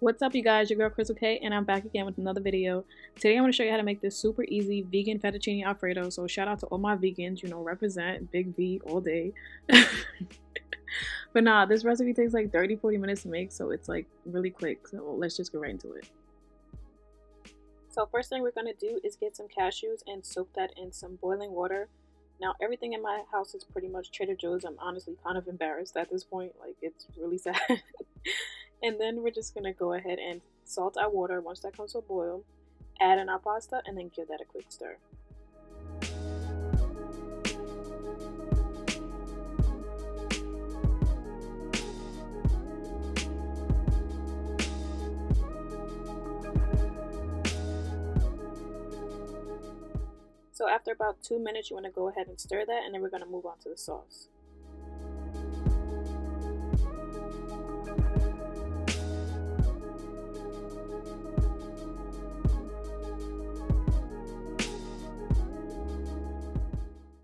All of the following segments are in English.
What's up, you guys? Your girl Crystal K, and I'm back again with another video. Today I'm going to show you how to make this super easy vegan fettuccine alfredo. So shout out to all my vegans, represent big V all day. But nah, this recipe takes like 30-40 minutes to make, so it's like really quick. So let's just get right into it. So first thing we're going to do is get some cashews and soak that in some boiling water. Now everything in my house is pretty much Trader Joe's. I'm honestly kind of embarrassed at this point, like it's really sad. And then we're just gonna go ahead and salt our water once that comes to a boil, add in our pasta, and then give that a quick stir. So after about 2 minutes, you want to go ahead and stir that, and then we're going to move on to the sauce.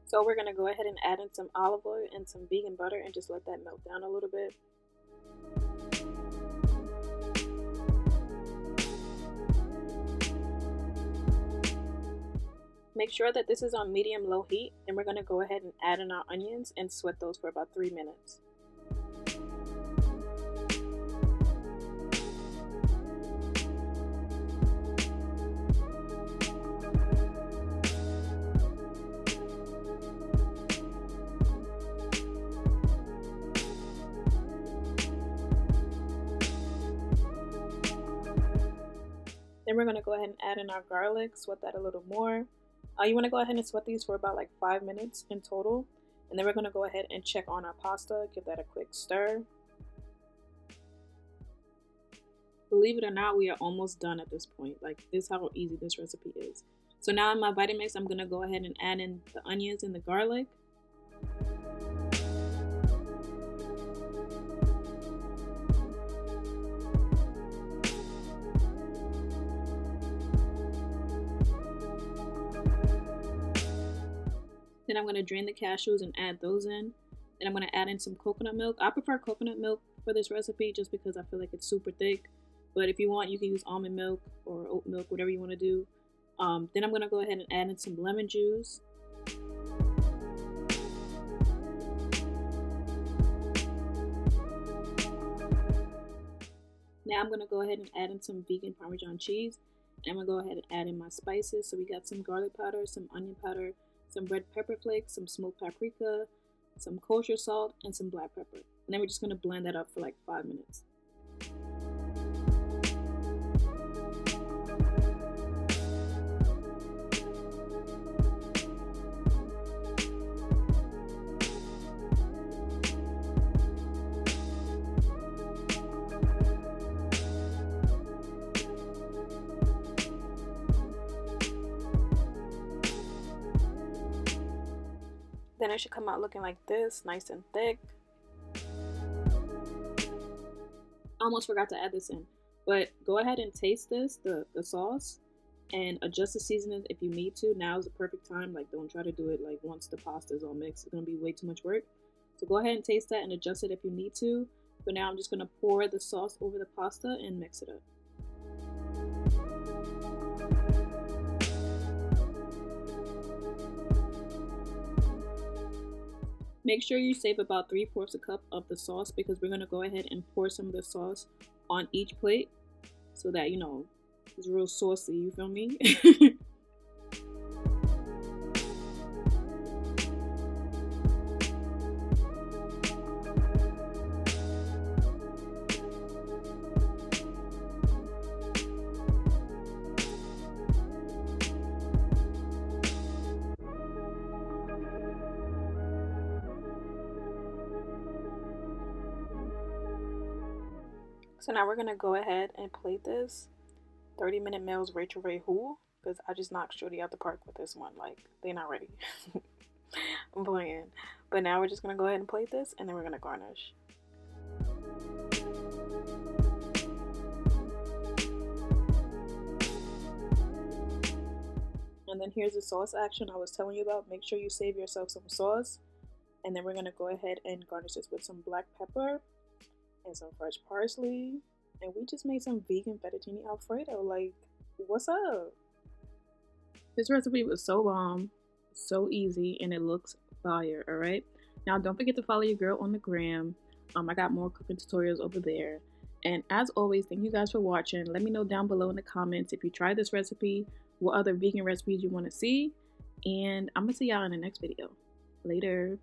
So we're going to go ahead and add in some olive oil and some vegan butter and just let that melt down a little bit. Make sure that this is on medium-low heat, and we're going to go ahead and add in our onions and sweat those for about 3 minutes. Then we're going to go ahead and add in our garlic, sweat that a little more. You want to go ahead and sweat these for about like 5 minutes in total. And then we're going to go ahead and check on our pasta, give that a quick stir. Believe it or not, we are almost done at this point. Like, this is how easy this recipe is. So now in my Vitamix, I'm going to go ahead and add in the onions and the garlic. Then I'm going to drain the cashews and add those in. Then I'm going to add in some coconut milk. I prefer coconut milk for this recipe just because I feel like it's super thick. But if you want, you can use almond milk or oat milk, whatever you want to do. Then I'm going to go ahead and add in some lemon juice. Now I'm going to go ahead and add in some vegan Parmesan cheese. And I'm going to go ahead and add in my spices. So we got some garlic powder, some onion powder, some red pepper flakes, some smoked paprika, some kosher salt, and some black pepper. And then we're just going to blend that up for like 5 minutes. Then it should come out looking like this, nice and thick. I almost forgot to add this in, but go ahead and taste this, the sauce, and adjust the seasoning if you need to. Now is the perfect time. Like, don't try to do it like once the pasta is all mixed. It's gonna be way too much work. So go ahead and taste that and adjust it if you need to. But now I'm just gonna pour the sauce over the pasta and mix it up. Make sure you save about 3/4 a cup of the sauce because we're going to go ahead and pour some of the sauce on each plate so that, it's real saucy, you feel me? So now we're going to go ahead and plate this 30-minute meals Rachel Ray Who, because I just knocked Shorty out the park with this one. Like, they're not ready. I'm playing. But now we're just going to go ahead and plate this, and then we're going to garnish. And then here's the sauce action I was telling you about. Make sure you save yourself some sauce. And then we're going to go ahead and garnish this with some black pepper and some fresh parsley. And we just made some vegan fettuccine alfredo. Like, what's up? This recipe was so long, so easy, and it looks fire. All right. Now, don't forget to follow your girl on the gram. I got more cooking tutorials over there. And as always, thank you guys for watching. Let me know down below in the comments if you tried this recipe, what other vegan recipes you want to see. And I'm going to see y'all in the next video. Later.